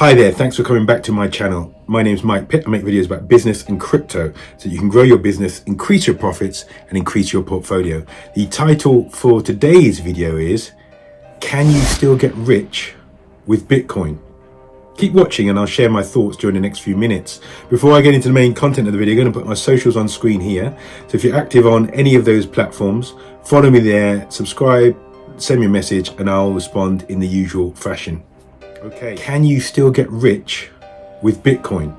Hi there, thanks for coming back to my channel. My name is Mike Pitt. I make videos about business and crypto so you can grow your business, increase your profits and increase your portfolio. The title for today's video is, can you still get rich with Bitcoin? Keep watching and I'll share my thoughts during the next few minutes. Before I get into the main content of the video, I'm going to put my socials on screen here. So if you're active on any of those platforms, follow me there, subscribe, send me a message and I'll respond in the usual fashion. Okay, can you still get rich with Bitcoin?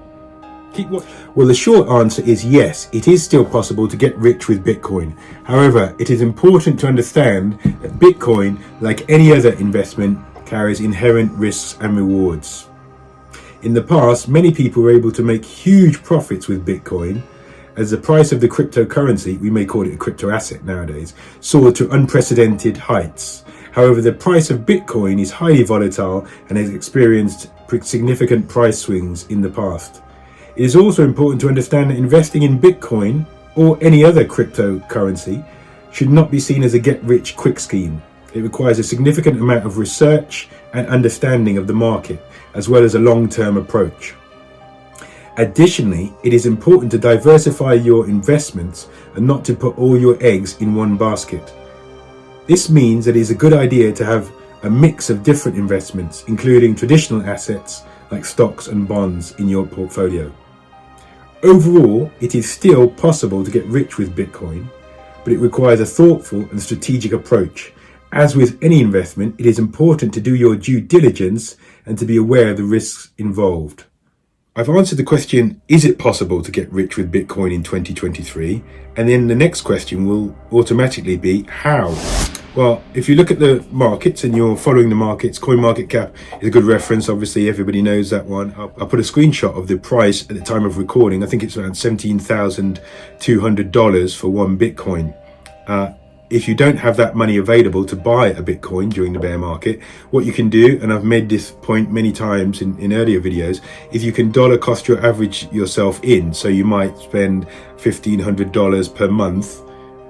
Well, the short answer is yes, it is still possible to get rich with Bitcoin. However, it is important to understand that Bitcoin, like any other investment, carries inherent risks and rewards. In the past, many people were able to make huge profits with Bitcoin as the price of the cryptocurrency, we may call it a crypto asset nowadays, soared to unprecedented heights. However, the price of Bitcoin is highly volatile and has experienced significant price swings in the past. It is also important to understand that investing in Bitcoin or any other cryptocurrency should not be seen as a get-rich-quick scheme. It requires a significant amount of research and understanding of the market, as well as a long-term approach. Additionally, it is important to diversify your investments and not to put all your eggs in one basket. This means that it is a good idea to have a mix of different investments, including traditional assets like stocks and bonds in your portfolio. Overall, it is still possible to get rich with Bitcoin, but it requires a thoughtful and strategic approach. As with any investment, it is important to do your due diligence and to be aware of the risks involved. I've answered the question, is it possible to get rich with Bitcoin in 2023? And then the next question will automatically be, how? Well, if you look at the markets and you're following the markets, CoinMarketCap is a good reference. Obviously, everybody knows that one. I'll put a screenshot of the price at the time of recording. I think it's around $17,200 for one Bitcoin. If you don't have that money available to buy a Bitcoin during the bear market, what you can do, and I've made this point many times in earlier videos, is you can dollar cost your average yourself in. So you might spend $1,500 per month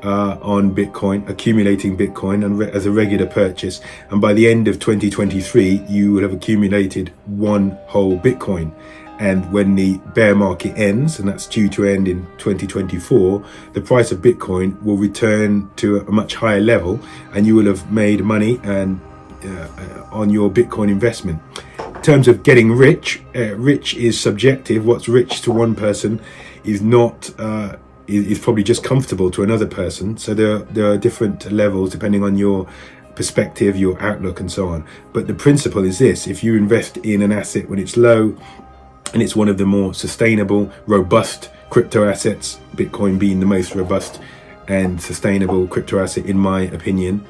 on Bitcoin, accumulating Bitcoin as a regular purchase. And by the end of 2023, you will have accumulated one whole Bitcoin. And when the bear market ends, and that's due to end in 2024, the price of Bitcoin will return to a much higher level and you will have made money and on your Bitcoin investment. In terms of getting rich, rich is subjective. What's rich to one person is not is probably just comfortable to another person. So there are different levels depending on your perspective, your outlook and so on. But the principle is this: if you invest in an asset when it's low, and it's one of the more sustainable, robust crypto assets, Bitcoin being the most robust and sustainable crypto asset in my opinion.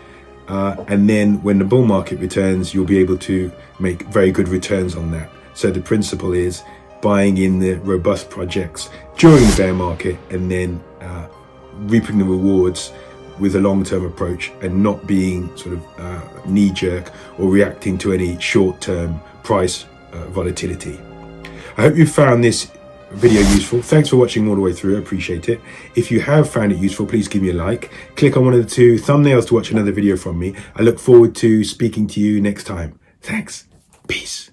And then when the bull market returns, you'll be able to make very good returns on that. So the principle is buying in the robust projects during the bear market and then reaping the rewards with a long-term approach and not being sort of knee-jerk or reacting to any short-term price volatility. I hope you found this video useful. Thanks for watching all the way through. I appreciate it. If you have found it useful, please give me a like. Click on one of the two thumbnails to watch another video from me. I look forward to speaking to you next time. Thanks. Peace.